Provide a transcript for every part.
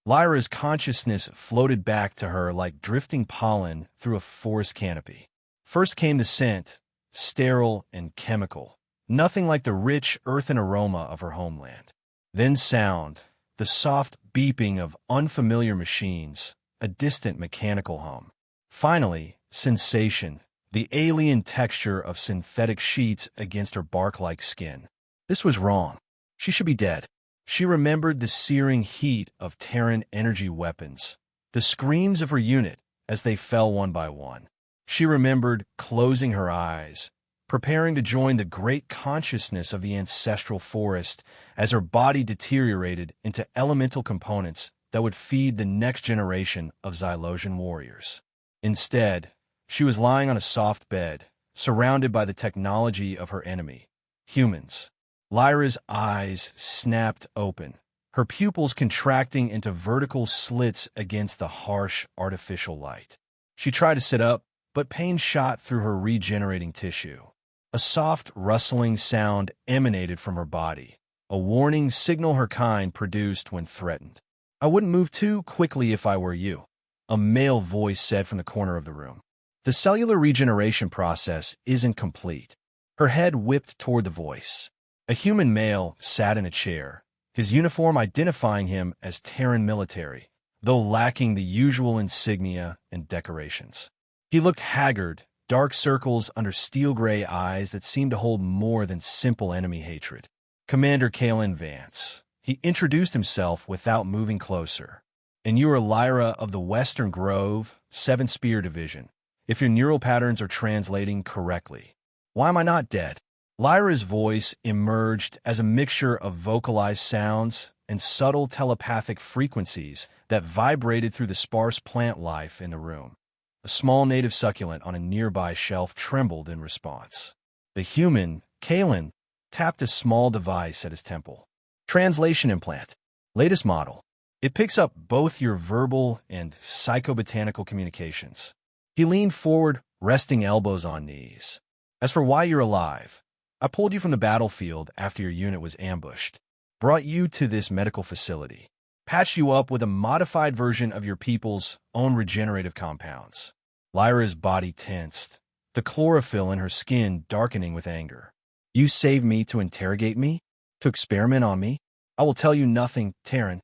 Lyra's consciousness floated back to her like drifting pollen through a forest canopy. First came the scent, sterile and chemical, nothing like the rich earthen aroma of her homeland. Then sound, the soft beeping of unfamiliar machines, a distant mechanical hum. Finally, sensation, the alien texture of synthetic sheets against her bark-like skin. This was wrong. She should be dead. She remembered the searing heat of Terran energy weapons, the screams of her unit as they fell one by one. She remembered closing her eyes, preparing to join the great consciousness of the ancestral forest as her body deteriorated into elemental components that would feed the next generation of Xylosian warriors. Instead, she was lying on a soft bed, surrounded by the technology of her enemy, humans. Lyra's eyes snapped open, her pupils contracting into vertical slits against the harsh, artificial light. She tried to sit up, but pain shot through her regenerating tissue. A soft, rustling sound emanated from her body, a warning signal her kind produced when threatened. "I wouldn't move too quickly if I were you," a male voice said from the corner of the room. "The cellular regeneration process isn't complete." Her head whipped toward the voice. A human male sat in a chair, his uniform identifying him as Terran military, though lacking the usual insignia and decorations. He looked haggard, dark circles under steel-gray eyes that seemed to hold more than simple enemy hatred. "Commander Kalen Vance." He introduced himself without moving closer. "And you are Lyra of the Western Grove, 7th Spear Division, if your neural patterns are translating correctly. Why am I not dead?" Lyra's voice emerged as a mixture of vocalized sounds and subtle telepathic frequencies that vibrated through the sparse plant life in the room. A small native succulent on a nearby shelf trembled in response. The human, Kalen, tapped a small device at his temple. "Translation implant. Latest model. It picks up both your verbal and psychobotanical communications." He leaned forward, resting elbows on knees. "As for why you're alive, I pulled you from the battlefield after your unit was ambushed, brought you to this medical facility, patched you up with a modified version of your people's own regenerative compounds." Lyra's body tensed, the chlorophyll in her skin darkening with anger. "You saved me to interrogate me? To experiment on me? I will tell you nothing, Terran.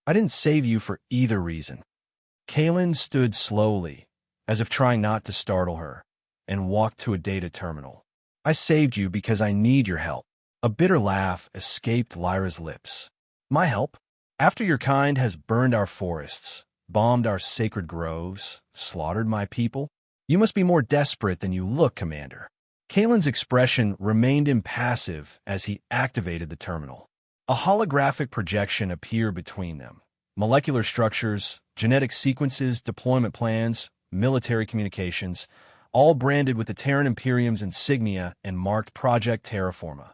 I didn't save you for either reason." Kalen stood slowly, as if trying not to startle her, and walked to a data terminal. "I saved you because I need your help." A bitter laugh escaped Lyra's lips. "My help? After your kind has burned our forests, bombed our sacred groves, slaughtered my people? You must be more desperate than you look, Commander." Kalen's expression remained impassive as he activated the terminal. A holographic projection appeared between them. Molecular structures, genetic sequences, deployment plans, military communications, all branded with the Terran Imperium's insignia and marked Project Terraforma.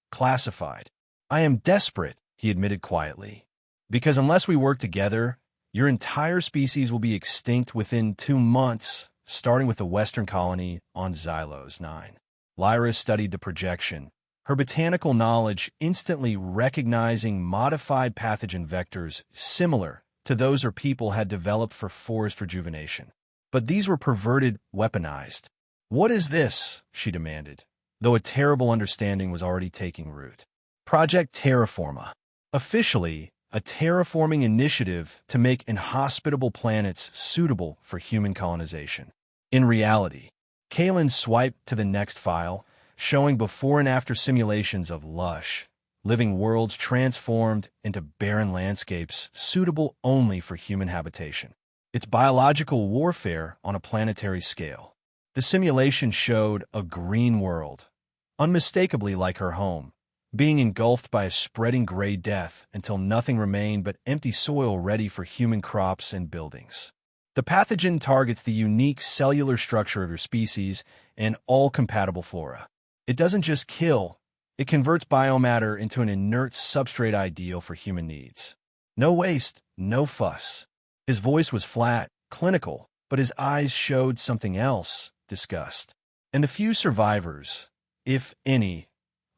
Classified. "I am desperate," he admitted quietly, "because unless we work together, your entire species will be extinct within 2 months, starting with the Western colony on Xylos 9. Lyra studied the projection, her botanical knowledge instantly recognizing modified pathogen vectors similar to those her people had developed for forest rejuvenation. But these were perverted, weaponized. "What is this?" she demanded, though a terrible understanding was already taking root. Project Terraforma. Officially, a terraforming initiative to make inhospitable planets suitable for human colonization. In reality, Kalen swiped to the next file, showing before and after simulations of lush, living worlds transformed into barren landscapes suitable only for human habitation. It's biological warfare on a planetary scale. The simulation showed a green world, unmistakably like her home, being engulfed by a spreading gray death until nothing remained but empty soil ready for human crops and buildings. The pathogen targets the unique cellular structure of your species and all compatible flora. It doesn't just kill, it converts biomatter into an inert substrate ideal for human needs. No waste, no fuss. His voice was flat, clinical, but his eyes showed something else, disgust. And the few survivors, if any,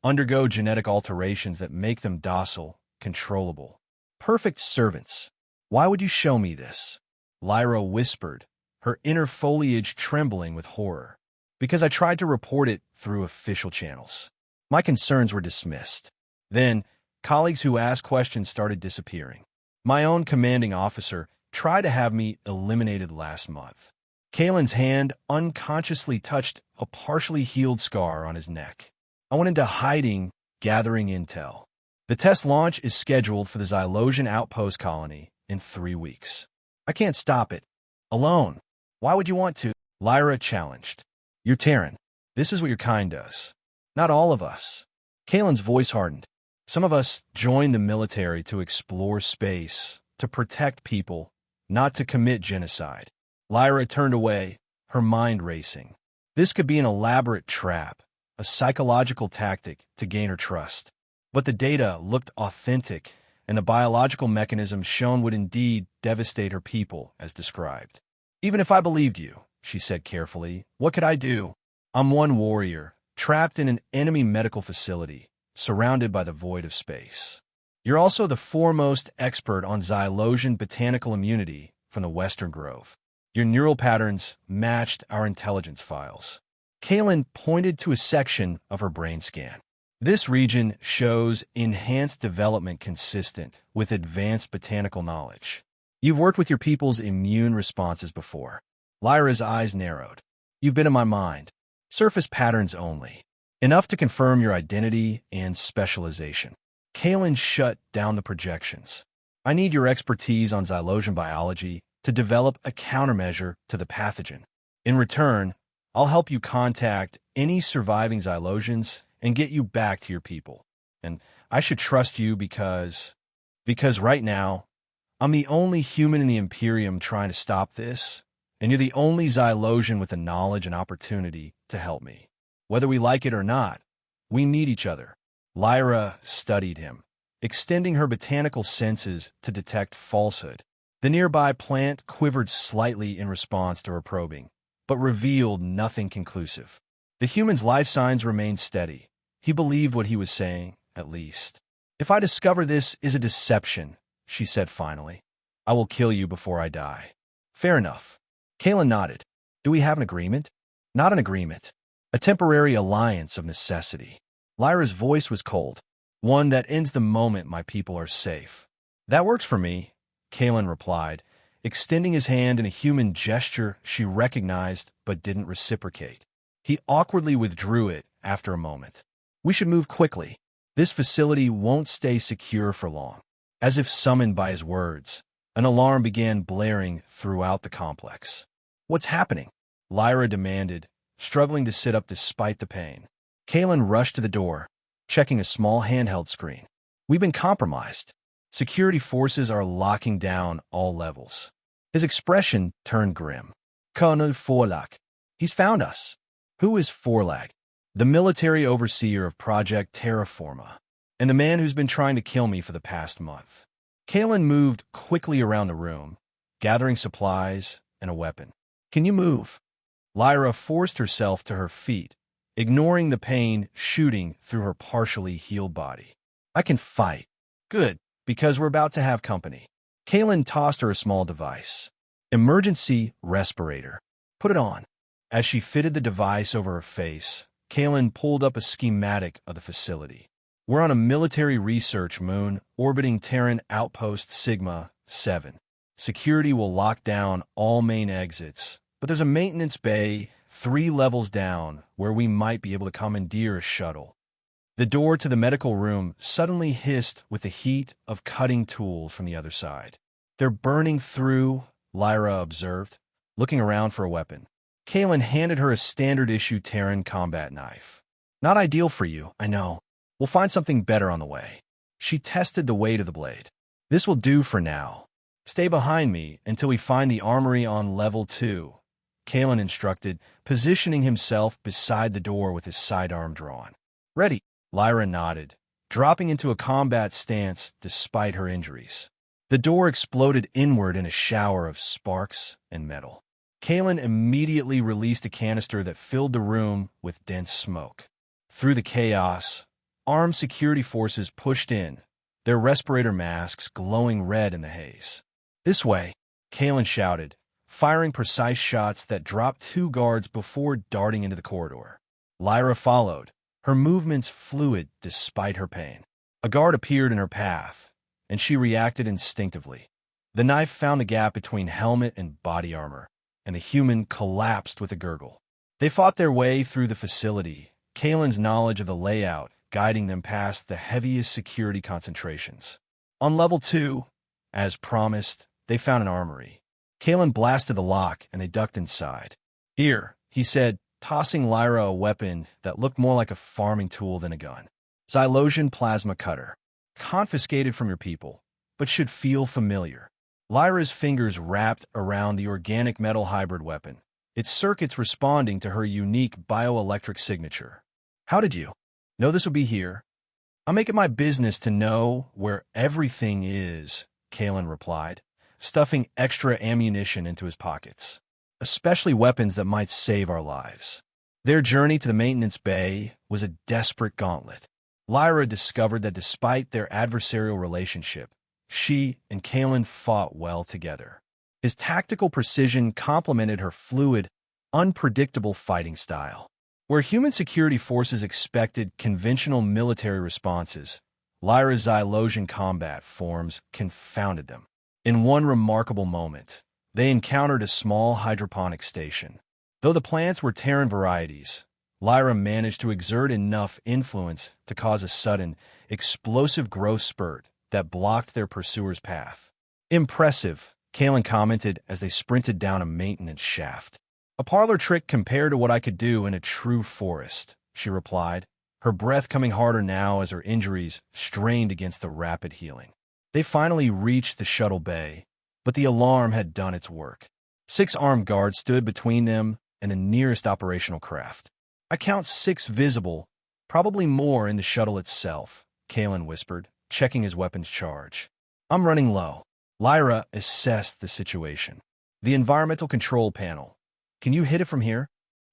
undergo genetic alterations that make them docile, controllable. Perfect servants. Why would you show me this? Lyra whispered, her inner foliage trembling with horror. Because I tried to report it through official channels. My concerns were dismissed. Then, colleagues who asked questions started disappearing. My own commanding officer tried to have me eliminated last month. Kalen's hand unconsciously touched a partially healed scar on his neck. I went into hiding, gathering intel. The test launch is scheduled for the Xylosian outpost colony in 3 weeks. I can't stop it. Alone. Why would you want to? Lyra challenged. You're Terran. This is what your kind does. Not all of us. Kalen's voice hardened. Some of us join the military to explore space, to protect people, not to commit genocide. Lyra turned away, her mind racing. This could be an elaborate trap, a psychological tactic to gain her trust. But the data looked authentic, and the biological mechanism shown would indeed devastate her people, as described. Even if I believed you, she said carefully, what could I do? I'm one warrior, trapped in an enemy medical facility, surrounded by the void of space. You're also the foremost expert on Xylosian botanical immunity from the Western Grove. Your neural patterns matched our intelligence files. Kalen pointed to a section of her brain scan. This region shows enhanced development consistent with advanced botanical knowledge. You've worked with your people's immune responses before. Lyra's eyes narrowed. You've been in my mind. Surface patterns only. Enough to confirm your identity and specialization. Kalen shut down the projections. I need your expertise on Xylosian biology to develop a countermeasure to the pathogen. In return, I'll help you contact any surviving Xylosians and get you back to your people. And I should trust you because right now, I'm the only human in the Imperium trying to stop this, and you're the only Xylosian with the knowledge and opportunity to help me. Whether we like it or not, we need each other. Lyra studied him, extending her botanical senses to detect falsehood. The nearby plant quivered slightly in response to her probing, but revealed nothing conclusive. The human's life signs remained steady. He believed what he was saying, at least. If I discover this is a deception, she said finally, I will kill you before I die. Fair enough. Kalen nodded. Do we have an agreement? Not an agreement. A temporary alliance of necessity. Lyra's voice was cold. One that ends the moment my people are safe. That works for me, Kalen replied, extending his hand in a human gesture she recognized but didn't reciprocate. He awkwardly withdrew it after a moment. We should move quickly. This facility won't stay secure for long. As if summoned by his words, an alarm began blaring throughout the complex. What's happening? Lyra demanded, struggling to sit up despite the pain. Kalen rushed to the door, checking a small handheld screen. We've been compromised. Security forces are locking down all levels. His expression turned grim. Colonel Forlag. He's found us. Who is Forlag? The military overseer of Project Terraforma, and the man who's been trying to kill me for the past month. Kalen moved quickly around the room, gathering supplies and a weapon. Can you move? Lyra forced herself to her feet, ignoring the pain shooting through her partially healed body. I can fight. Good, because we're about to have company. Kalen tossed her a small device. Emergency respirator. Put it on. As she fitted the device over her face, Kalen pulled up a schematic of the facility. We're on a military research moon orbiting Terran Outpost Sigma-7. Security will lock down all main exits, but there's a maintenance bay 3 levels down where we might be able to commandeer a shuttle. The door to the medical room suddenly hissed with the heat of cutting tools from the other side. They're burning through, Lyra observed, looking around for a weapon. Kalen handed her a standard-issue Terran combat knife. Not ideal for you, I know. We'll find something better on the way. She tested the weight of the blade. This will do for now. Stay behind me until we find the armory on level 2, Kalen instructed, positioning himself beside the door with his sidearm drawn. Ready, Lyra nodded, dropping into a combat stance despite her injuries. The door exploded inward in a shower of sparks and metal. Kalen immediately released a canister that filled the room with dense smoke. Through the chaos, armed security forces pushed in, their respirator masks glowing red in the haze. This way, Kalen shouted, firing precise shots that dropped two guards before darting into the corridor. Lyra followed, her movements fluid despite her pain. A guard appeared in her path, and she reacted instinctively. The knife found the gap between helmet and body armor, and the human collapsed with a gurgle. They fought their way through the facility, Kalen's knowledge of the layout guiding them past the heaviest security concentrations. On level 2, as promised, they found an armory. Kalen blasted the lock, and they ducked inside. "Here," he said, tossing Lyra a weapon that looked more like a farming tool than a gun. Xylosian plasma cutter. Confiscated from your people, but should feel familiar. Lyra's fingers wrapped around the organic metal hybrid weapon, its circuits responding to her unique bioelectric signature. "How did you know this would be here?" "I make it my business to know where everything is," Kalen replied, stuffing extra ammunition into his pockets. "Especially weapons that might save our lives." Their journey to the maintenance bay was a desperate gauntlet. Lyra discovered that despite their adversarial relationship, she and Kalen fought well together. His tactical precision complemented her fluid, unpredictable fighting style. Where human security forces expected conventional military responses, Lyra's Xylosian combat forms confounded them. In one remarkable moment, they encountered a small hydroponic station. Though the plants were Terran varieties, Lyra managed to exert enough influence to cause a sudden, explosive growth spurt that blocked their pursuer's path. "Impressive," Kalen commented as they sprinted down a maintenance shaft. "A parlor trick compared to what I could do in a true forest," she replied, her breath coming harder now as her injuries strained against the rapid healing. They finally reached the shuttle bay, but the alarm had done its work. 6 armed guards stood between them and the nearest operational craft. "I count 6 visible, probably more in the shuttle itself," Kalen whispered, checking his weapon's charge. "I'm running low." Lyra assessed the situation. "The environmental control panel. Can you hit it from here?"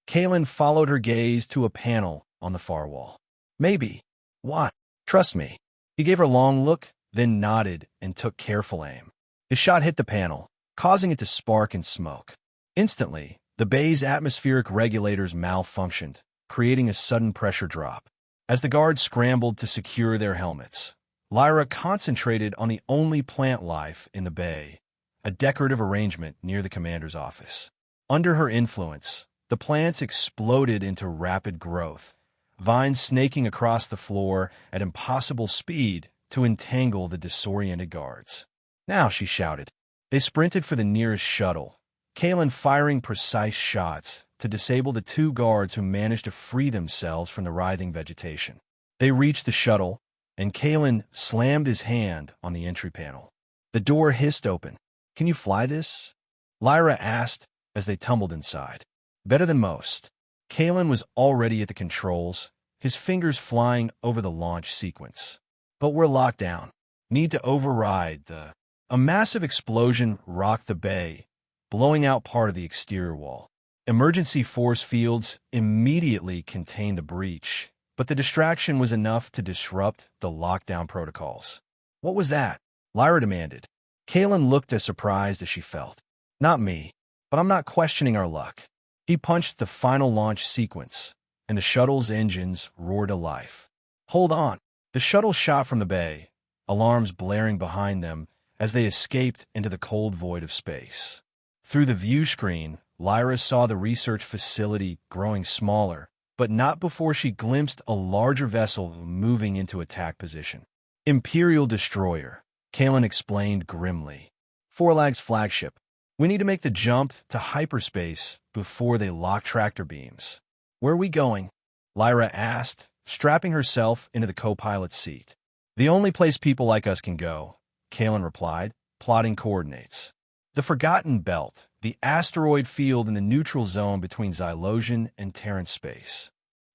Kalen followed her gaze to a panel on the far wall. "Maybe." "Why?" "Trust me." He gave her a long look, then nodded and took careful aim. His shot hit the panel, causing it to spark and smoke. Instantly, the bay's atmospheric regulators malfunctioned, creating a sudden pressure drop. As the guards scrambled to secure their helmets, Lyra concentrated on the only plant life in the bay, a decorative arrangement near the commander's office. Under her influence, the plants exploded into rapid growth, vines snaking across the floor at impossible speed to entangle the disoriented guards. "Now," she shouted. They sprinted for the nearest shuttle, Kalen firing precise shots to disable the 2 guards who managed to free themselves from the writhing vegetation. They reached the shuttle, and Kalen slammed his hand on the entry panel. The door hissed open. "Can you fly this?" Lyra asked as they tumbled inside. "Better than most." Kalen was already at the controls, his fingers flying over the launch sequence. "But we're locked down. Need to override the—" A massive explosion rocked the bay, blowing out part of the exterior wall. Emergency force fields immediately contained the breach, but the distraction was enough to disrupt the lockdown protocols. "What was that?" Lyra demanded. Kalen looked as surprised as she felt. "Not me, but I'm not questioning our luck." He punched the final launch sequence, and the shuttle's engines roared to life. "Hold on." The shuttle shot from the bay, alarms blaring behind them as they escaped into the cold void of space. Through the view screen, Lyra saw the research facility growing smaller, but not before she glimpsed a larger vessel moving into attack position. "Imperial destroyer," Kalen explained grimly. "Forlag's flagship. We need to make the jump to hyperspace before they lock tractor beams." "Where are we going?" Lyra asked, strapping herself into the co-pilot's seat. "The only place people like us can go," Kalen replied, plotting coordinates. "The Forgotten Belt, the asteroid field in the neutral zone between Xylosian and Terran space."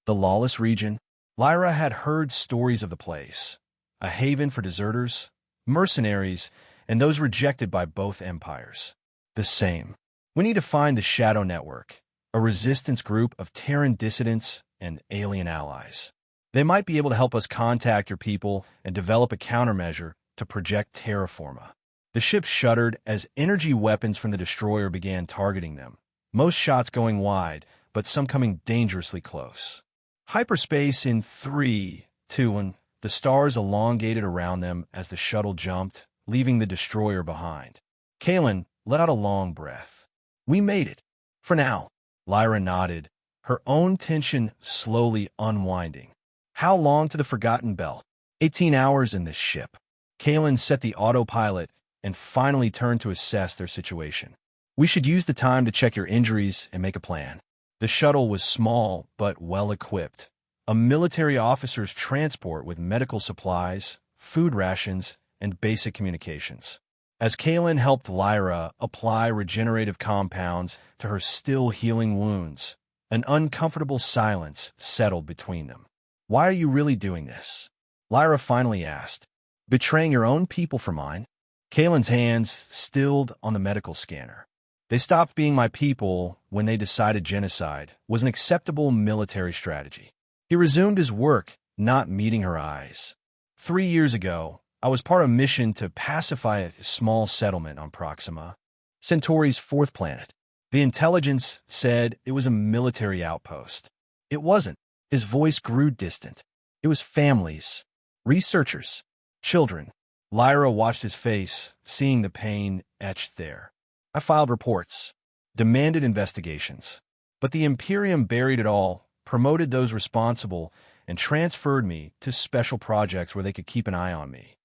The lawless region? Lyra had heard stories of the place. A haven for deserters, mercenaries, and those rejected by both empires. The same. "We need to find the Shadow Network, a resistance group of Terran dissidents and alien allies. They might be able to help us contact your people and develop a countermeasure to project terraforma." The ship shuddered as energy weapons from the destroyer began targeting them, most shots going wide, but some coming dangerously close. Hyperspace in 3, 2, and the stars elongated around them as the shuttle jumped, leaving the destroyer behind. Kalen let out a long breath. We made it. For now. Lyra nodded, her own tension slowly unwinding. How long to the Forgotten Belt? 18 hours in this ship. Kalen set the autopilot and finally turned to assess their situation. We should use the time to check your injuries and make a plan. The shuttle was small but well-equipped. A military officer's transport with medical supplies, food rations, and basic communications. As Kalen helped Lyra apply regenerative compounds to her still-healing wounds, an uncomfortable silence settled between them. Why are you really doing this? Lyra finally asked. Betraying your own people for mine? Kalen's hands stilled on the medical scanner. They stopped being my people when they decided genocide was an acceptable military strategy. He resumed his work, not meeting her eyes. 3 years ago, I was part of a mission to pacify a small settlement on Proxima, Centauri's 4th planet. The intelligence said it was a military outpost. It wasn't. His voice grew distant. It was families, researchers, children. Lyra watched his face, seeing the pain etched there. I filed reports, demanded investigations. But the Imperium buried it all, promoted those responsible, and transferred me to special projects where they could keep an eye on me.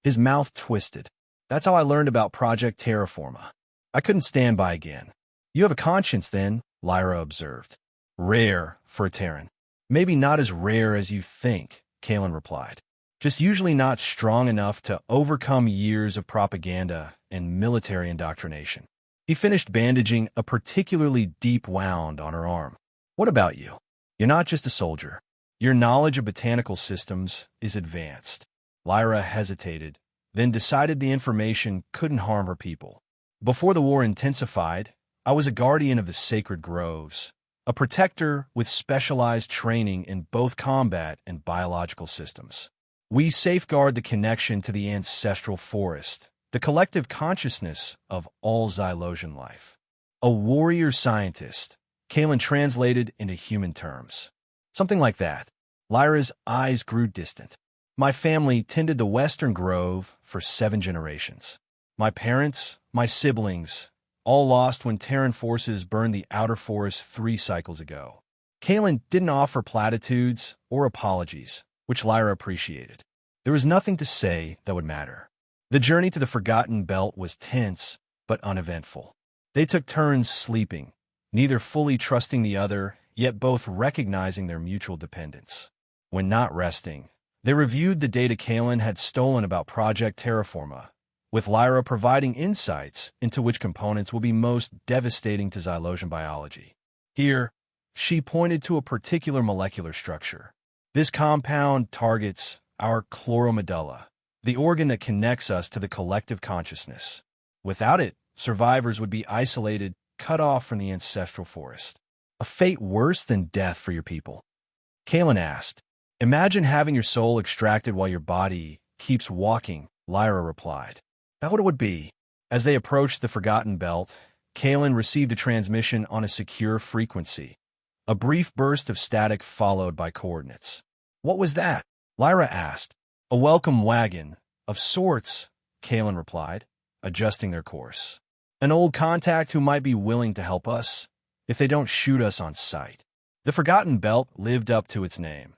His mouth twisted. That's how I learned about Project Terraforma. I couldn't stand by again. You have a conscience, then, Lyra observed. Rare for a Terran. Maybe not as rare as you think, Kalen replied. Just usually not strong enough to overcome years of propaganda and military indoctrination. He finished bandaging a particularly deep wound on her arm. What about you? You're not just a soldier. Your knowledge of botanical systems is advanced. Lyra hesitated, then decided the information couldn't harm her people. Before the war intensified, I was a guardian of the sacred groves, a protector with specialized training in both combat and biological systems. We safeguard the connection to the ancestral forest, the collective consciousness of all Xylosian life. A warrior scientist, Kalen translated into human terms. Something like that. Lyra's eyes grew distant. My family tended the Western Grove for 7 generations. My parents, my siblings, all lost when Terran forces burned the outer forest 3 cycles ago. Kalen didn't offer platitudes or apologies, which Lyra appreciated. There was nothing to say that would matter. The journey to the Forgotten Belt was tense but uneventful. They took turns sleeping, neither fully trusting the other, yet both recognizing their mutual dependence. When not resting, they reviewed the data Kalen had stolen about Project Terraforma, with Lyra providing insights into which components will be most devastating to Xylosian biology. Here, she pointed to a particular molecular structure. This compound targets our chloromedulla, the organ that connects us to the collective consciousness. Without it, survivors would be isolated, cut off from the ancestral forest. A fate worse than death for your people. Kalen asked, Imagine having your soul extracted while your body keeps walking, Lyra replied. That's what it would be. As they approached the Forgotten Belt, Kalen received a transmission on a secure frequency. A brief burst of static followed by coordinates. What was that? Lyra asked. A welcome wagon. Of sorts, Kalen replied, adjusting their course. An old contact who might be willing to help us, if they don't shoot us on sight. The Forgotten Belt lived up to its name.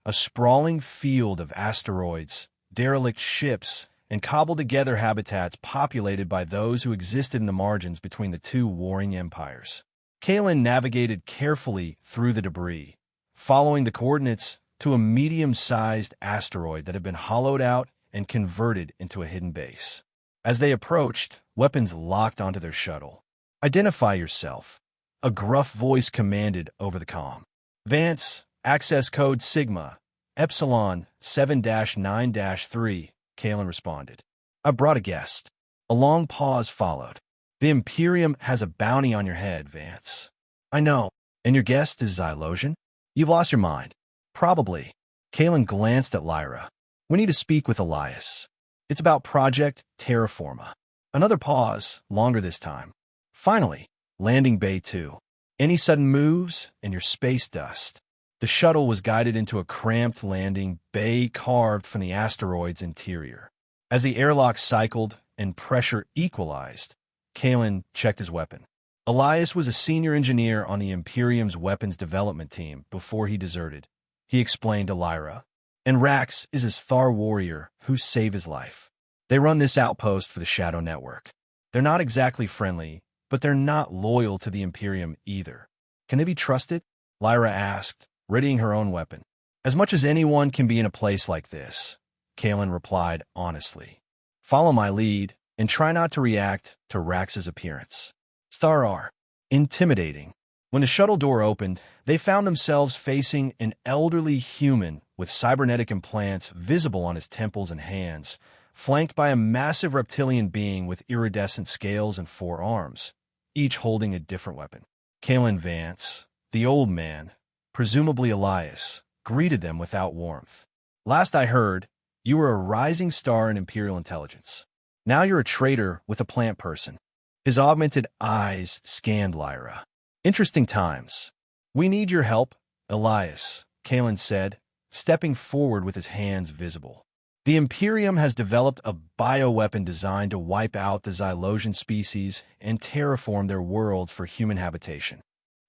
A sprawling field of asteroids, derelict ships, and cobbled-together habitats populated by those who existed in the margins between the 2 warring empires. Kalen navigated carefully through the debris, following the coordinates to a medium-sized asteroid that had been hollowed out and converted into a hidden base. As they approached, weapons locked onto their shuttle. Identify yourself, a gruff voice commanded over the comm. Vance, access code Sigma, Epsilon 7-9-3, Kalen responded. I brought a guest. A long pause followed. The Imperium has a bounty on your head, Vance. I know. And your guest is Xylosian? You've lost your mind. Probably. Kalen glanced at Lyra. We need to speak with Elias. It's about Project Terraforma. Another pause, longer this time. Finally, landing bay 2. Any sudden moves, and you're space dust. The shuttle was guided into a cramped landing bay carved from the asteroid's interior. As the airlock cycled and pressure equalized, Kalen checked his weapon. Elias was a senior engineer on the Imperium's weapons development team before he deserted. He explained to Lyra. And Rax is his Thar warrior who saved his life. They run this outpost for the Shadow Network. They're not exactly friendly, but they're not loyal to the Imperium either. Can they be trusted? Lyra asked, readying her own weapon. As much as anyone can be in a place like this, Kalen replied honestly. Follow my lead and try not to react to Rax's appearance. Thar are intimidating. When the shuttle door opened, they found themselves facing an elderly human with cybernetic implants visible on his temples and hands, flanked by a massive reptilian being with iridescent scales and 4 arms, each holding a different weapon. Kalen Vance, the old man, presumably Elias, greeted them without warmth. Last I heard, you were a rising star in Imperial intelligence. Now you're a traitor with a plant person. His augmented eyes scanned Lyra. Interesting times. We need your help, Elias, Kalen said, stepping forward with his hands visible. The Imperium has developed a bioweapon designed to wipe out the Xylosian species and terraform their worlds for human habitation.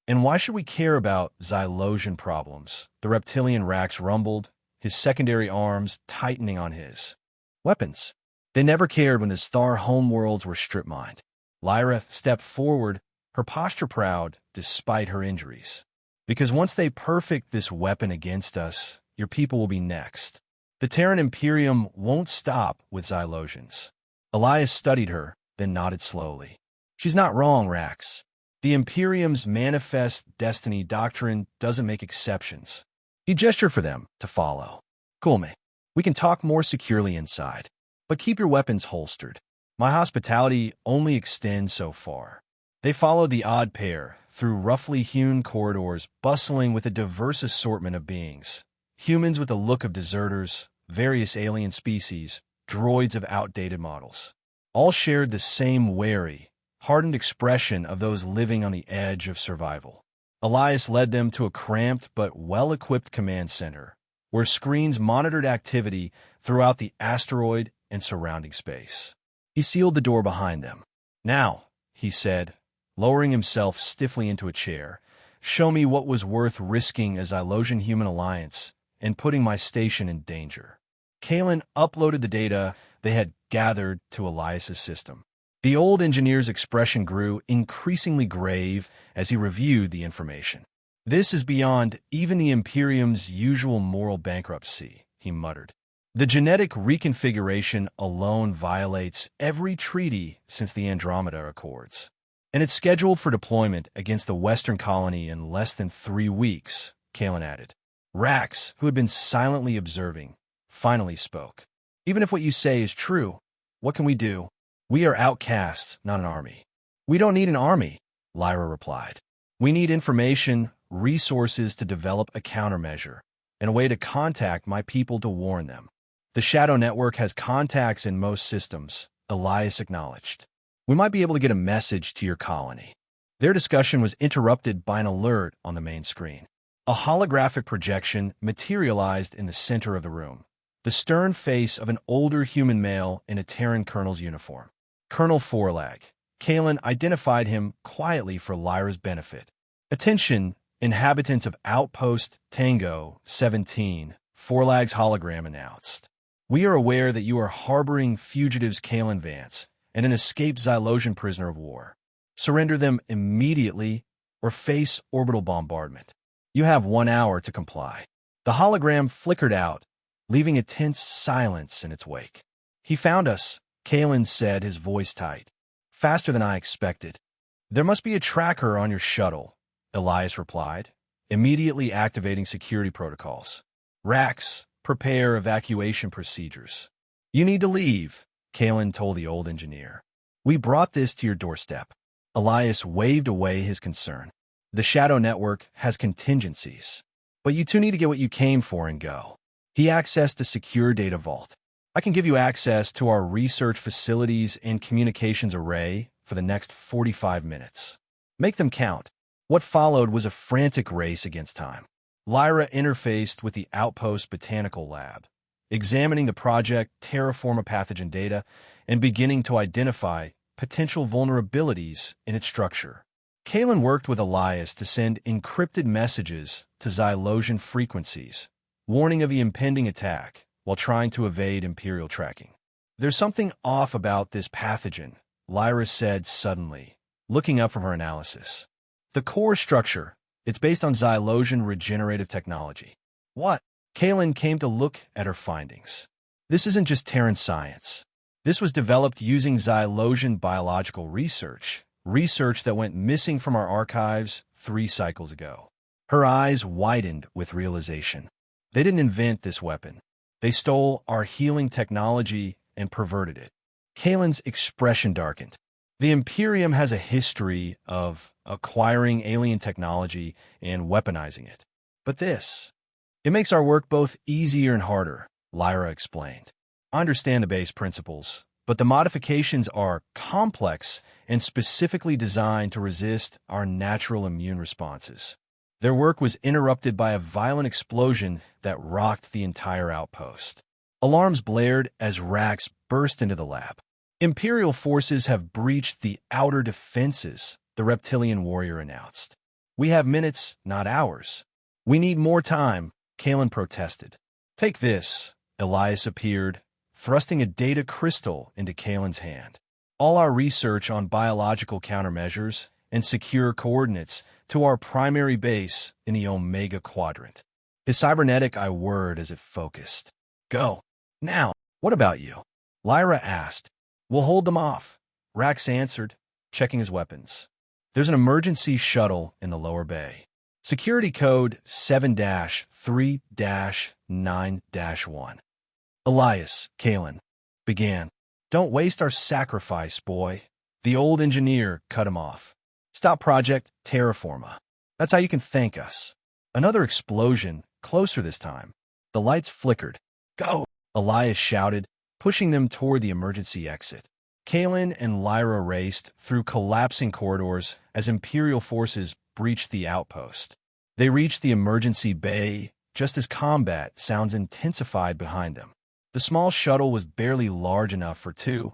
And why should we care about Xylosian problems? The reptilian Rax rumbled, his secondary arms tightening on his weapons. They never cared when the Thar homeworlds were strip-mined. Lyra stepped forward, her posture proud despite her injuries. Because once they perfect this weapon against us, your people will be next. The Terran Imperium won't stop with Xylosians. Elias studied her, then nodded slowly. She's not wrong, Rax. The Imperium's manifest destiny doctrine doesn't make exceptions. He gestured for them to follow. Cool, mate. We can talk more securely inside. But keep your weapons holstered. My hospitality only extends so far. They followed the odd pair through roughly hewn corridors bustling with a diverse assortment of beings. Humans with a look of deserters, various alien species, droids of outdated models. All shared the same wary, hardened expression of those living on the edge of survival. Elias led them to a cramped but well-equipped command center, where screens monitored activity throughout the asteroid and surrounding space. He sealed the door behind them. Now, he said, lowering himself stiffly into a chair, show me what was worth risking a Xylosian-human alliance and putting my station in danger. Kalen uploaded the data they had gathered to Elias's system. The old engineer's expression grew increasingly grave as he reviewed the information. This is beyond even the Imperium's usual moral bankruptcy, he muttered. The genetic reconfiguration alone violates every treaty since the Andromeda Accords. And it's scheduled for deployment against the Western colony in less than 3 weeks, Kalen added. Rax, who had been silently observing, finally spoke. Even if what you say is true, what can we do? We are outcasts, not an army. We don't need an army, Lyra replied. We need information, resources to develop a countermeasure, and a way to contact my people to warn them. The Shadow Network has contacts in most systems, Elias acknowledged. We might be able to get a message to your colony. Their discussion was interrupted by an alert on the main screen. A holographic projection materialized in the center of the room, the stern face of an older human male in a Terran colonel's uniform. Colonel Forlag. Kalen identified him quietly for Lyra's benefit. Attention, inhabitants of Outpost Tango 17, Forlag's hologram announced. We are aware that you are harboring fugitives Kalen Vance and an escaped Xylosian prisoner of war. Surrender them immediately or face orbital bombardment. You have 1 hour to comply. The hologram flickered out, leaving a tense silence in its wake. He found us, Kalen said, his voice tight. Faster than I expected. There must be a tracker on your shuttle, Elias replied, immediately activating security protocols. Rax, prepare evacuation procedures. You need to leave, Kalen told the old engineer. We brought this to your doorstep. Elias waved away his concern. The Shadow Network has contingencies, but you two need to get what you came for and go. He accessed a secure data vault. I can give you access to our research facilities and communications array for the next 45 minutes. Make them count. What followed was a frantic race against time. Lyra interfaced with the Outpost Botanical Lab, examining the project Terraforma pathogen data and beginning to identify potential vulnerabilities in its structure. Kalen worked with Elias to send encrypted messages to Xylosian frequencies, warning of the impending attack while trying to evade Imperial tracking. There's something off about this pathogen, Lyra said suddenly, looking up from her analysis. The core structure, it's based on Xylosian regenerative technology. What? Kalen came to look at her findings. This isn't just Terran science. This was developed using Xylosian biological research that went missing from our archives 3 cycles ago. Her eyes widened with realization. They didn't invent this weapon. They stole our healing technology and perverted it. Kalen's expression darkened. The Imperium has a history of acquiring alien technology and weaponizing it. But it makes our work both easier and harder, Lyra explained. I understand the base principles, but the modifications are complex and specifically designed to resist our natural immune responses. Their work was interrupted by a violent explosion that rocked the entire outpost. Alarms blared as Rax burst into the lab. Imperial forces have breached the outer defenses, the reptilian warrior announced. We have minutes, not hours. We need more time, Kalen protested. Take this. Elias appeared, thrusting a data crystal into Kalen's hand. All our research on biological countermeasures and secure coordinates to our primary base in the Omega Quadrant. His cybernetic eye whirred as it focused. Go. Now. What about you? Lyra asked. We'll hold them off, Rax answered, checking his weapons. There's an emergency shuttle in the lower bay. Security code 7-3-9-1. Elias, Kalen, began. Don't waste our sacrifice, boy. The old engineer cut him off. Stop Project Terraforma. That's how you can thank us. Another explosion, closer this time. The lights flickered. Go! Elias shouted, pushing them toward the emergency exit. Kalen and Lyra raced through collapsing corridors as Imperial forces breached the outpost. They reached the emergency bay just as combat sounds intensified behind them. The small shuttle was barely large enough for 2,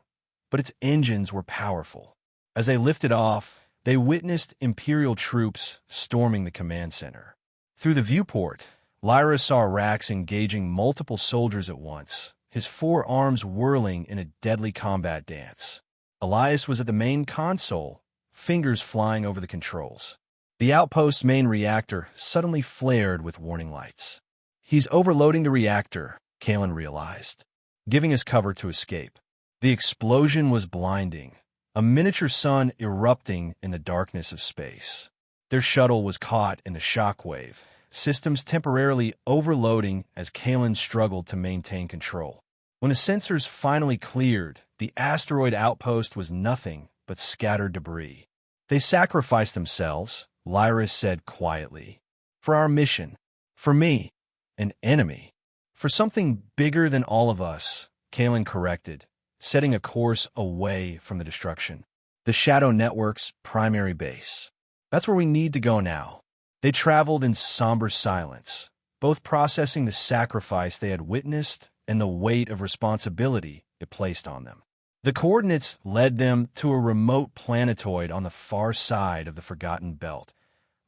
but its engines were powerful. As they lifted off, they witnessed Imperial troops storming the command center. Through the viewport, Lyra saw Rax engaging multiple soldiers at once, his 4 arms whirling in a deadly combat dance. Elias was at the main console, fingers flying over the controls. The outpost's main reactor suddenly flared with warning lights. He's overloading the reactor, Kalen realized, giving us cover to escape. The explosion was blinding, a miniature sun erupting in the darkness of space. Their shuttle was caught in the shockwave, systems temporarily overloading as Kalen struggled to maintain control. When the sensors finally cleared, the asteroid outpost was nothing but scattered debris. They sacrificed themselves, Lyra said quietly. For our mission. For me. An enemy. For something bigger than all of us, Kalen corrected, setting a course away from the destruction. The Shadow Network's primary base. That's where we need to go now. They traveled in somber silence, both processing the sacrifice they had witnessed and the weight of responsibility it placed on them. The coordinates led them to a remote planetoid on the far side of the Forgotten Belt,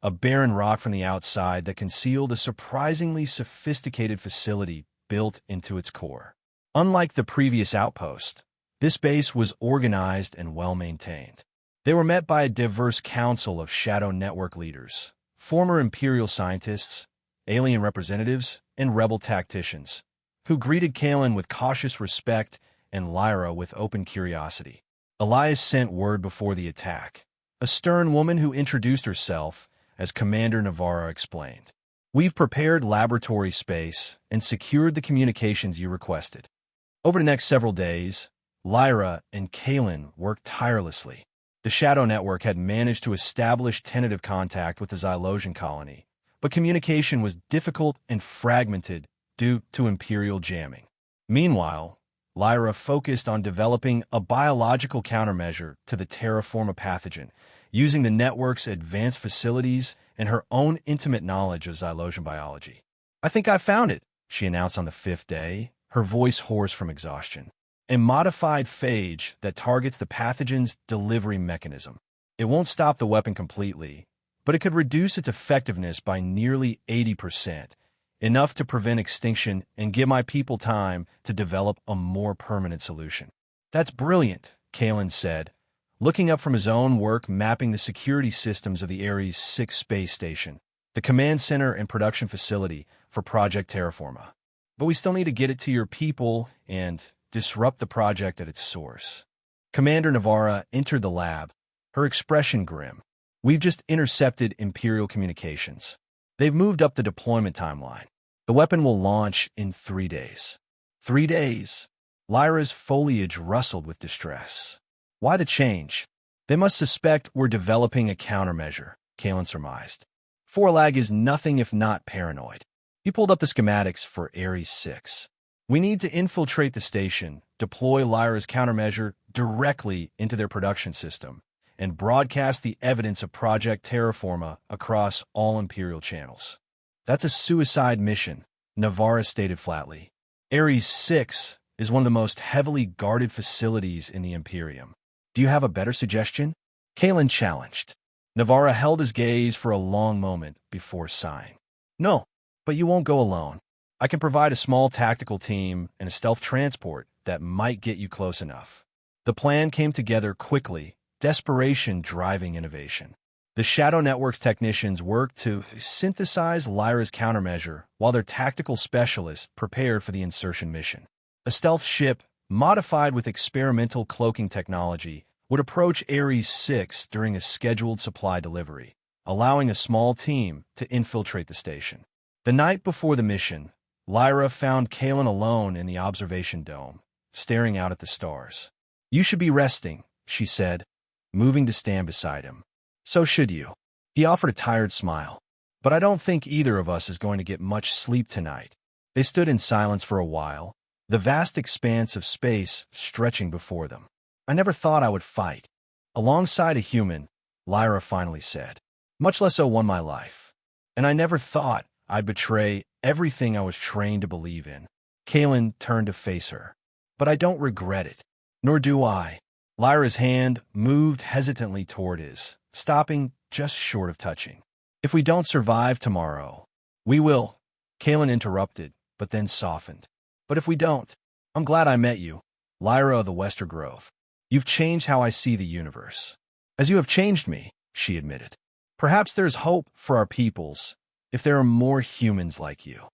a barren rock from the outside that concealed a surprisingly sophisticated facility built into its core. Unlike the previous outpost, this base was organized and well-maintained. They were met by a diverse council of Shadow Network leaders, former Imperial scientists, alien representatives, and rebel tacticians, who greeted Kalen with cautious respect and Lyra with open curiosity. Elias sent word before the attack. A stern woman who introduced herself as Commander Navarro explained. We've prepared laboratory space and secured the communications you requested. Over the next several days, Lyra and Kalen worked tirelessly. The Shadow Network had managed to establish tentative contact with the Xylosian colony, but communication was difficult and fragmented due to Imperial jamming. Meanwhile, Lyra focused on developing a biological countermeasure to the terraforma pathogen, using the network's advanced facilities and her own intimate knowledge of Xylosian biology. "I think I found it," she announced on the fifth day, her voice hoarse from exhaustion. "A modified phage that targets the pathogen's delivery mechanism. It won't stop the weapon completely, but it could reduce its effectiveness by nearly 80%, enough to prevent extinction and give my people time to develop a more permanent solution." "That's brilliant," Kalen said, looking up from his own work mapping the security systems of the Ares 6 space station, the command center and production facility for Project Terraforma. "But we still need to get it to your people and disrupt the project at its source." Commander Navarra entered the lab, her expression grim. "We've just intercepted Imperial communications. They've moved up the deployment timeline. The weapon will launch in 3 days." 3 days? Lyra's foliage rustled with distress. "Why the change?" "They must suspect we're developing a countermeasure," Kalen surmised. "Forlag is nothing if not paranoid." He pulled up the schematics for Ares 6. "We need to infiltrate the station, deploy Lyra's countermeasure directly into their production system, and broadcast the evidence of Project Terraforma across all Imperial channels." "That's a suicide mission," Navarra stated flatly. "Ares 6 is one of the most heavily guarded facilities in the Imperium. Do you have a better suggestion?" Kalen challenged. Navarra held his gaze for a long moment before sighing. "No, but you won't go alone. I can provide a small tactical team and a stealth transport that might get you close enough." The plan came together quickly, desperation driving innovation. The Shadow Network's technicians worked to synthesize Lyra's countermeasure while their tactical specialists prepared for the insertion mission. A stealth ship, modified with experimental cloaking technology, would approach Ares 6 during a scheduled supply delivery, allowing a small team to infiltrate the station. The night before the mission, Lyra found Kalen alone in the observation dome, staring out at the stars. "You should be resting," she said, moving to stand beside him. "So should you." He offered a tired smile. "But I don't think either of us is going to get much sleep tonight." They stood in silence for a while, the vast expanse of space stretching before them. "I never thought I would fight alongside a human," Lyra finally said, "much less so won my life. And I never thought I'd betray everything I was trained to believe in." Kalen turned to face her. "But I don't regret it." "Nor do I." Lyra's hand moved hesitantly toward his, stopping just short of touching. "If we don't survive tomorrow, we will," Kalen interrupted, but then softened. "But if we don't, I'm glad I met you, Lyra of the Wester Grove. You've changed how I see the universe." "As you have changed me," she admitted. "Perhaps there's hope for our peoples if there are more humans like you,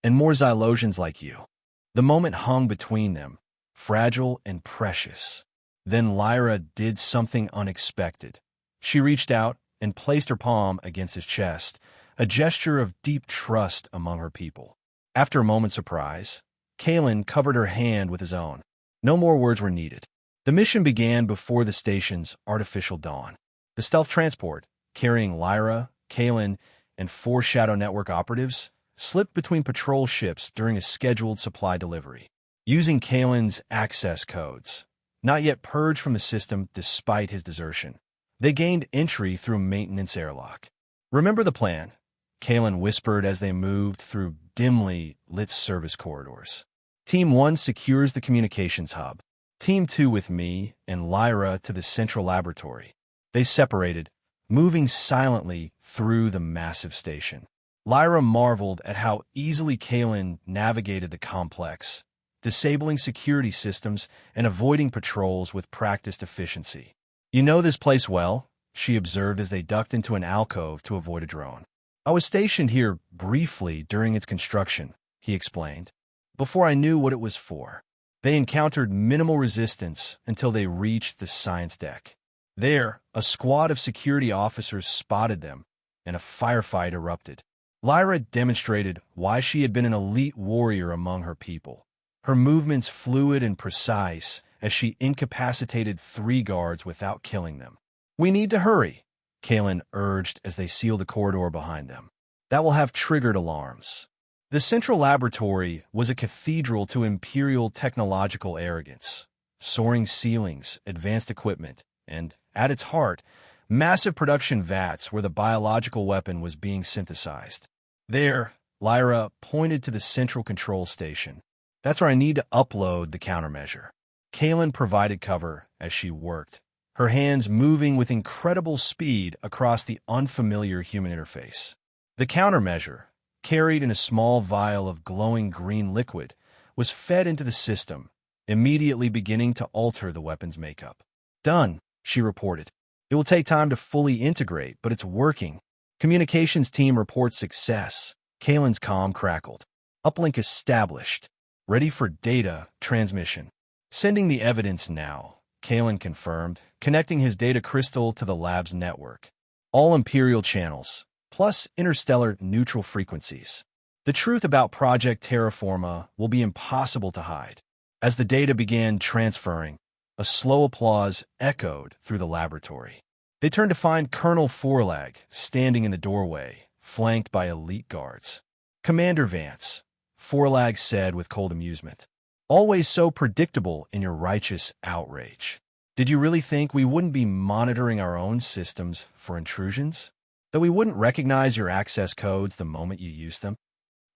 and more Xylosians like you." The moment hung between them, fragile and precious. Then Lyra did something unexpected. She reached out and placed her palm against his chest, a gesture of deep trust among her people. After a moment's surprise, Kalen covered her hand with his own. No more words were needed. The mission began before the station's artificial dawn. The stealth transport, carrying Lyra, Kalen, and 4 Shadow Network operatives, slipped between patrol ships during a scheduled supply delivery. Using Kalen's access codes, not yet purged from the system despite his desertion, they gained entry through maintenance airlock. "Remember the plan," Kalen whispered as they moved through dimly lit service corridors. "Team 1 secures the communications hub. Team 2 with me and Lyra to the central laboratory." They separated, moving silently through the massive station. Lyra marveled at how easily Kalen navigated the complex, disabling security systems and avoiding patrols with practiced efficiency. "You know this place well," she observed as they ducked into an alcove to avoid a drone. "I was stationed here briefly during its construction," he explained, "before I knew what it was for." They encountered minimal resistance until they reached the science deck. There, a squad of security officers spotted them, and a firefight erupted. Lyra demonstrated why she had been an elite warrior among her people. Her movements fluid and precise as she incapacitated 3 guards without killing them. "We need to hurry," Kalen urged as they sealed the corridor behind them. "That will have triggered alarms." The central laboratory was a cathedral to imperial technological arrogance, soaring ceilings, advanced equipment, and, at its heart, massive production vats where the biological weapon was being synthesized. There, Lyra pointed to the central control station. That's where I need to upload the countermeasure. Kaylin provided cover as she worked, her hands moving with incredible speed across the unfamiliar human interface. The countermeasure, carried in a small vial of glowing green liquid, was fed into the system, immediately beginning to alter the weapon's makeup. Done, she reported. It will take time to fully integrate, but it's working. Communications team reports success. Kaylin's comm crackled. Uplink established. Ready for data transmission. Sending the evidence now, Kaylin confirmed, connecting his data crystal to the lab's network. All Imperial channels, plus interstellar neutral frequencies. The truth about Project Terraforma will be impossible to hide. As the data began transferring, a slow applause echoed through the laboratory. They turned to find Colonel Forlag standing in the doorway, flanked by elite guards. "Commander Vance," Forlag said with cold amusement. "Always so predictable in your righteous outrage. Did you really think we wouldn't be monitoring our own systems for intrusions? That we wouldn't recognize your access codes the moment you use them?"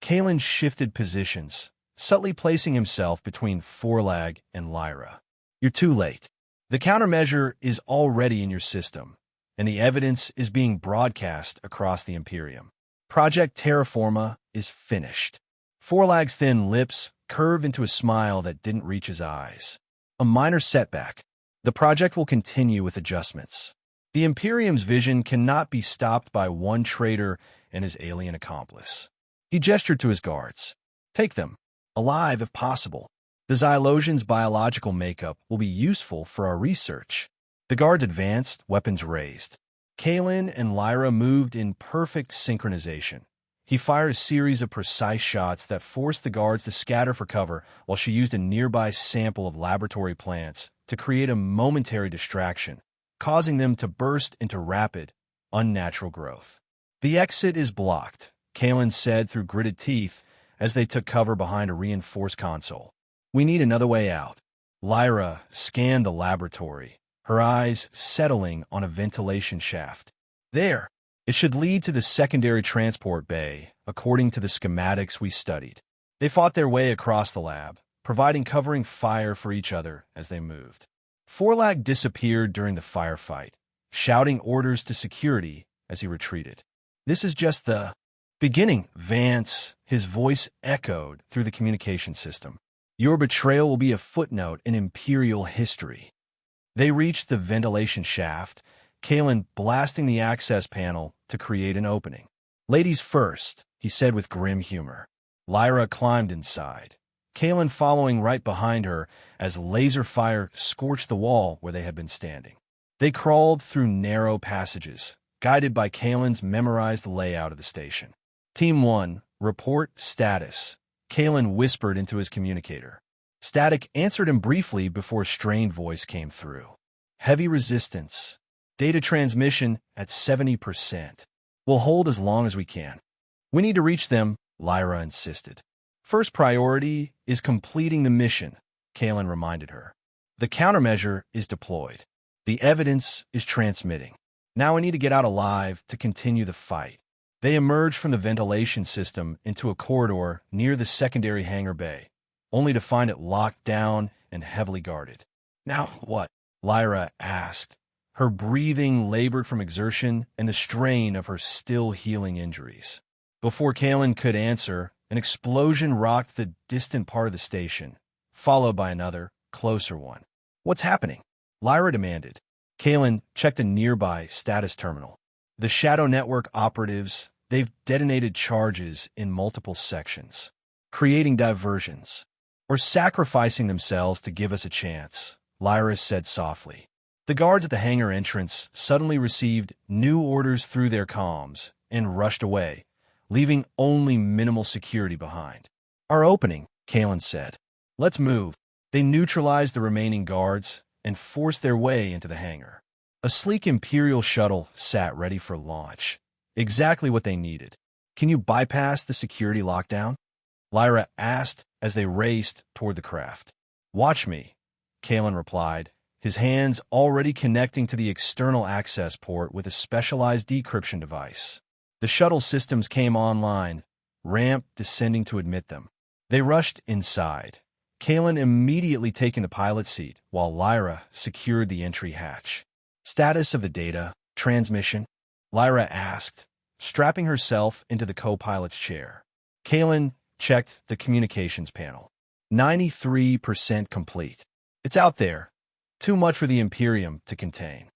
Kaylin shifted positions, subtly placing himself between Forlag and Lyra. "You're too late. The countermeasure is already in your system, and the evidence is being broadcast across the Imperium. Project Terraforma is finished." Forlag's thin lips curved into a smile that didn't reach his eyes. "A minor setback. The project will continue with adjustments. The Imperium's vision cannot be stopped by one traitor and his alien accomplice." He gestured to his guards. "Take them, alive if possible. The Xylosian's biological makeup will be useful for our research." The guards advanced, weapons raised. Kaylin and Lyra moved in perfect synchronization. He fired a series of precise shots that forced the guards to scatter for cover while she used a nearby sample of laboratory plants to create a momentary distraction, causing them to burst into rapid, unnatural growth. "The exit is blocked," Kaylin said through gritted teeth as they took cover behind a reinforced console. "We need another way out." Lyra scanned the laboratory, her eyes settling on a ventilation shaft. "There. It should lead to the secondary transport bay, according to the schematics we studied." They fought their way across the lab, providing covering fire for each other as they moved. Forlag disappeared during the firefight, shouting orders to security as he retreated. "This is just the beginning, Vance," his voice echoed through the communication system. "Your betrayal will be a footnote in Imperial history." They reached the ventilation shaft, Kaylin blasting the access panel to create an opening. "Ladies first," he said with grim humor. Lyra climbed inside, Kaylin following right behind her as laser fire scorched the wall where they had been standing. They crawled through narrow passages, guided by Kaylin's memorized layout of the station. "Team 1, report status," Kaylin whispered into his communicator. Static answered him briefly before a strained voice came through. "Heavy resistance. Data transmission at 70%. We'll hold as long as we can." "We need to reach them," Lyra insisted. "First priority is completing the mission," Kaylin reminded her. "The countermeasure is deployed. The evidence is transmitting. Now we need to get out alive to continue the fight." They emerged from the ventilation system into a corridor near the secondary hangar bay, only to find it locked down and heavily guarded. "Now what?" Lyra asked. Her breathing labored from exertion and the strain of her still healing injuries. Before Kaylin could answer, an explosion rocked the distant part of the station, followed by another, closer one. "What's happening?" Lyra demanded. Kaylin checked a nearby status terminal. "The Shadow Network operatives, they've detonated charges in multiple sections, creating diversions, or sacrificing themselves to give us a chance," Lyra said softly. The guards at the hangar entrance suddenly received new orders through their comms and rushed away, leaving only minimal security behind. "Our opening," Kaylin said. "Let's move." They neutralized the remaining guards and forced their way into the hangar. A sleek Imperial shuttle sat ready for launch, exactly what they needed. "Can you bypass the security lockdown?" Lyra asked as they raced toward the craft. Watch me, Kalen replied, his hands already connecting to the external access port with a specialized decryption device. The shuttle systems came online, ramp descending to admit them. They rushed inside, Kalen immediately taking the pilot seat while Lyra secured the entry hatch. Status of the data transmission? Lyra asked, strapping herself into the co-pilot's chair. Kalen checked the communications panel. 93% complete. It's out there. Too much for the Imperium to contain.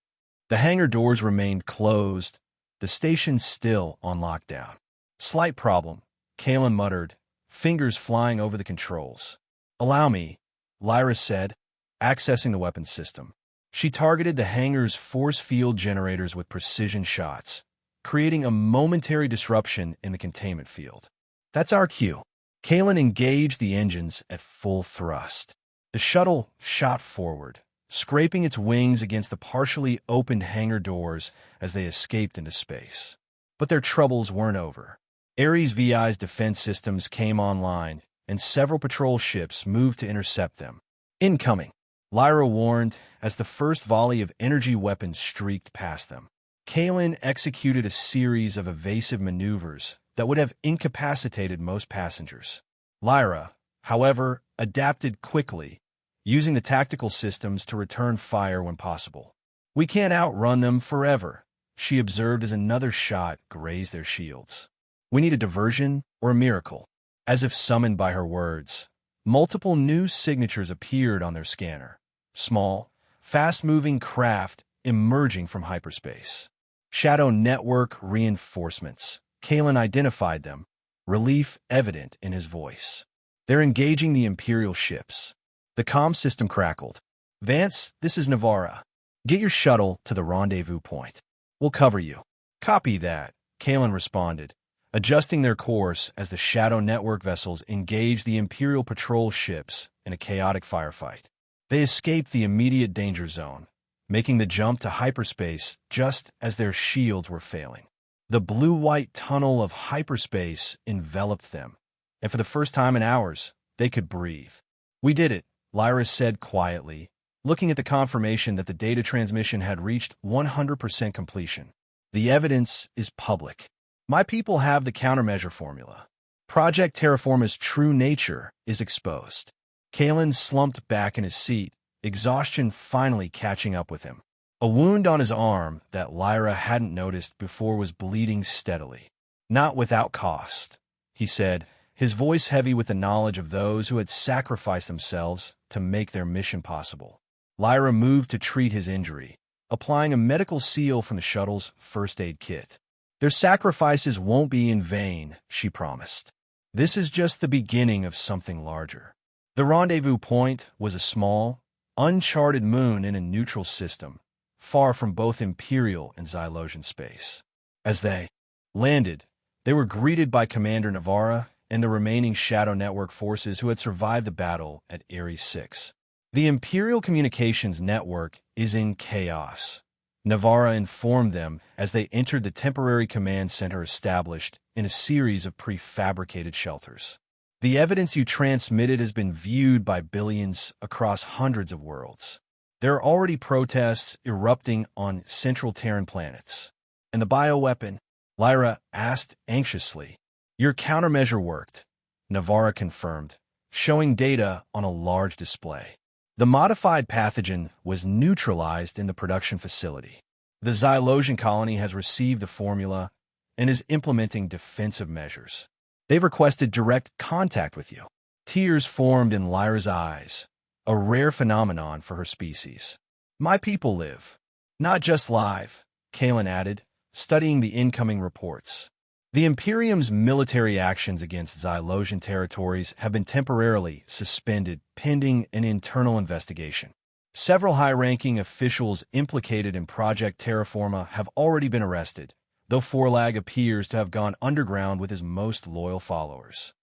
The hangar doors remained closed, the station still on lockdown. Slight problem, Kalen muttered, fingers flying over the controls. Allow me, Lyra said, accessing the weapons system. She targeted the hangar's force field generators with precision shots, creating a momentary disruption in the containment field. That's our cue. Kalen engaged the engines at full thrust. The shuttle shot forward, scraping its wings against the partially opened hangar doors as they escaped into space. But their troubles weren't over. Ares VI's defense systems came online, and several patrol ships moved to intercept them. Incoming, Lyra warned as the first volley of energy weapons streaked past them. Kalen executed a series of evasive maneuvers that would have incapacitated most passengers. Lyra, however, adapted quickly, using the tactical systems to return fire when possible. We can't outrun them forever, she observed as another shot grazed their shields. We need a diversion or a miracle. As if summoned by her words, multiple new signatures appeared on their scanner. Small, fast-moving craft emerging from hyperspace. Shadow network reinforcements. Kalen identified them, relief evident in his voice. They're engaging the Imperial ships. The comm system crackled. Vance, this is Navarra. Get your shuttle to the rendezvous point. We'll cover you. Copy that, Kalen responded, adjusting their course as the Shadow network vessels engaged the Imperial patrol ships in a chaotic firefight. They escaped the immediate danger zone, making the jump to hyperspace just as their shields were failing. The blue-white tunnel of hyperspace enveloped them, and for the first time in hours, they could breathe. We did it, Lyra said quietly, looking at the confirmation that the data transmission had reached 100% completion. The evidence is public. My people have the countermeasure formula. Project Terraforma's true nature is exposed. Kalen slumped back in his seat, exhaustion finally catching up with him. A wound on his arm that Lyra hadn't noticed before was bleeding steadily. Not without cost, he said, his voice heavy with the knowledge of those who had sacrificed themselves to make their mission possible. Lyra moved to treat his injury, applying a medical seal from the shuttle's first aid kit. Their sacrifices won't be in vain, she promised. This is just the beginning of something larger. The rendezvous point was a small, uncharted moon in a neutral system, far from both Imperial and Xylosian space. As they landed, they were greeted by Commander Navarra and the remaining Shadow Network forces who had survived the battle at Ares 6. The Imperial communications network is in chaos, Navarra informed them as they entered the temporary command center established in a series of prefabricated shelters. The evidence you transmitted has been viewed by billions across hundreds of worlds. There are already protests erupting on central Terran planets. And the bioweapon? Lyra asked anxiously. Your countermeasure worked, Navarra confirmed, showing data on a large display. The modified pathogen was neutralized in the production facility. The Xylosian colony has received the formula and is implementing defensive measures. They've requested direct contact with you. Tears formed in Lyra's eyes, a rare phenomenon for her species. My people live. Not just live, Kalen added, studying the incoming reports. The Imperium's military actions against Xylosian territories have been temporarily suspended pending an internal investigation. Several high-ranking officials implicated in Project Terraforma have already been arrested, though Forlag appears to have gone underground with his most loyal followers.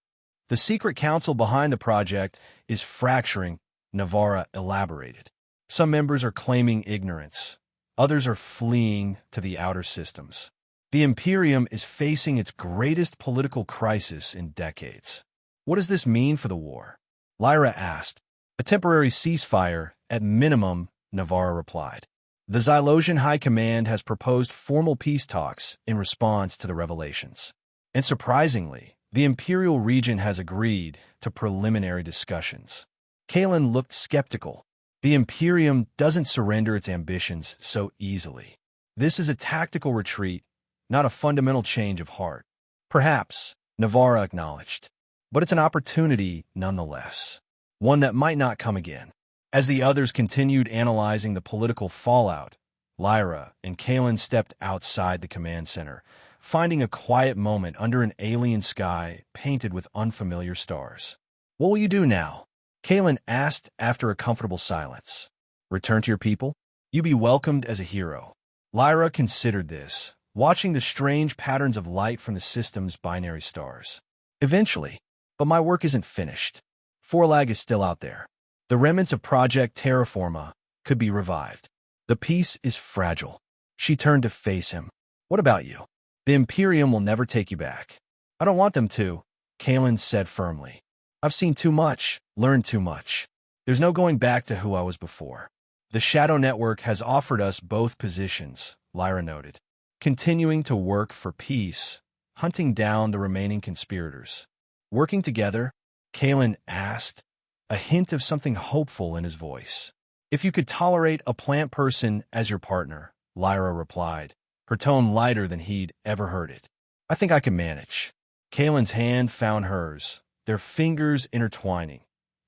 The secret council behind the project is fracturing, Navarra elaborated. Some members are claiming ignorance. Others are fleeing to the outer systems. The Imperium is facing its greatest political crisis in decades. What does this mean for the war? Lyra asked. A temporary ceasefire, at minimum, Navarra replied. The Xylosian High Command has proposed formal peace talks in response to the revelations. And surprisingly, the Imperial region has agreed to preliminary discussions. Kalen looked skeptical. The Imperium doesn't surrender its ambitions so easily. This is a tactical retreat, not a fundamental change of heart. Perhaps, Navarra acknowledged. But it's an opportunity nonetheless. One that might not come again. As the others continued analyzing the political fallout, Lyra and Kalen stepped outside the command center, finding a quiet moment under an alien sky painted with unfamiliar stars. What will you do now? Kalen asked after a comfortable silence. Return to your people? You be welcomed as a hero. Lyra considered this, watching the strange patterns of light from the system's binary stars. Eventually, but my work isn't finished. Forlag is still out there. The remnants of Project Terraforma could be revived. The peace is fragile. She turned to face him. What about you? The Imperium will never take you back. I don't want them to, Kalen said firmly. I've seen too much, learned too much. There's no going back to who I was before. The Shadow Network has offered us both positions, Lyra noted. Continuing to work for peace, hunting down the remaining conspirators. Working together? Kalen asked, a hint of something hopeful in his voice. If you could tolerate a plant person as your partner, Lyra replied, her tone lighter than he'd ever heard it. I think I can manage. Kalen's hand found hers, their fingers intertwining.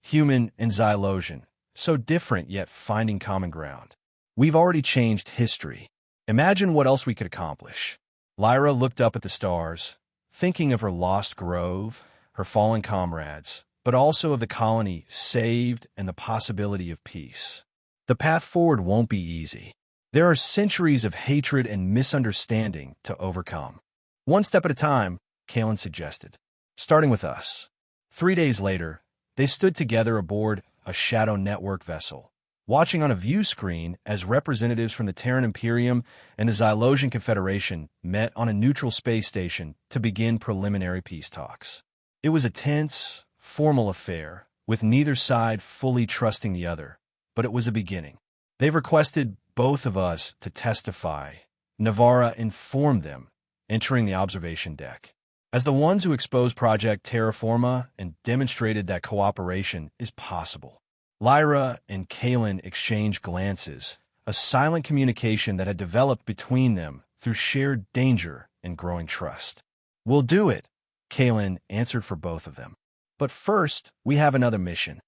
Human and Xylosian, so different yet finding common ground. We've already changed history. Imagine what else we could accomplish. Lyra looked up at the stars, thinking of her lost grove, her fallen comrades, but also of the colony saved and the possibility of peace. The path forward won't be easy. There are centuries of hatred and misunderstanding to overcome. One step at a time, Kalen suggested, starting with us. 3 days later, they stood together aboard a Shadow Network vessel, watching on a view screen as representatives from the Terran Imperium and the Xylosian Confederation met on a neutral space station to begin preliminary peace talks. It was a tense, formal affair, with neither side fully trusting the other, but it was a beginning. They've requested both of us to testify, Navarra informed them, entering the observation deck. As the ones who exposed Project Terraforma and demonstrated that cooperation is possible. Lyra and Kalen exchanged glances, a silent communication that had developed between them through shared danger and growing trust. We'll do it, Kalen answered for both of them. But first, we have another mission.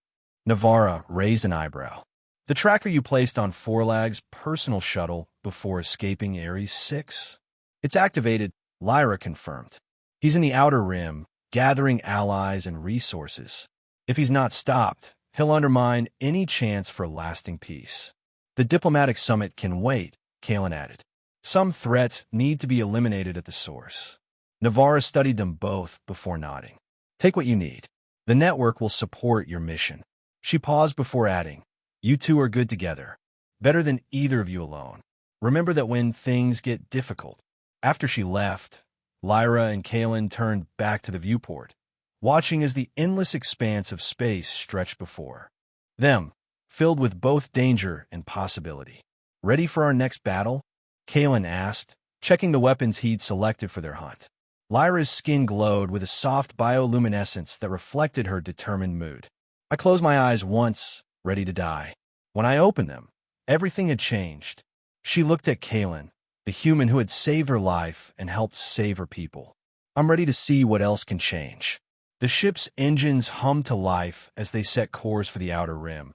Navarra raised an eyebrow. The tracker you placed on Forlag's personal shuttle before escaping Ares 6? It's activated, Lyra confirmed. He's in the Outer Rim, gathering allies and resources. If he's not stopped, he'll undermine any chance for lasting peace. The diplomatic summit can wait, Kalen added. Some threats need to be eliminated at the source. Navarra studied them both before nodding. Take what you need. The network will support your mission. She paused before adding, you two are good together. Better than either of you alone. Remember that when things get difficult. After she left, Lyra and Kalen turned back to the viewport, watching as the endless expanse of space stretched before them, filled with both danger and possibility. Ready for our next battle? Kalen asked, checking the weapons he'd selected for their hunt. Lyra's skin glowed with a soft bioluminescence that reflected her determined mood. I closed my eyes once, ready to die. When I opened them, everything had changed. She looked at Kalen, the human who had saved her life and helped save her people. I'm ready to see what else can change. The ship's engines hummed to life as they set course for the Outer Rim,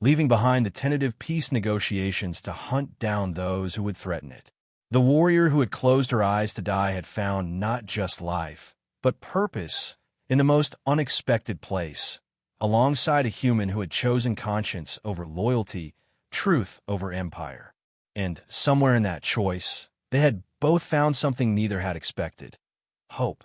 leaving behind the tentative peace negotiations to hunt down those who would threaten it. The warrior who had closed her eyes to die had found not just life, but purpose in the most unexpected place, alongside a human who had chosen conscience over loyalty, truth over empire. And somewhere in that choice, they had both found something neither had expected: hope.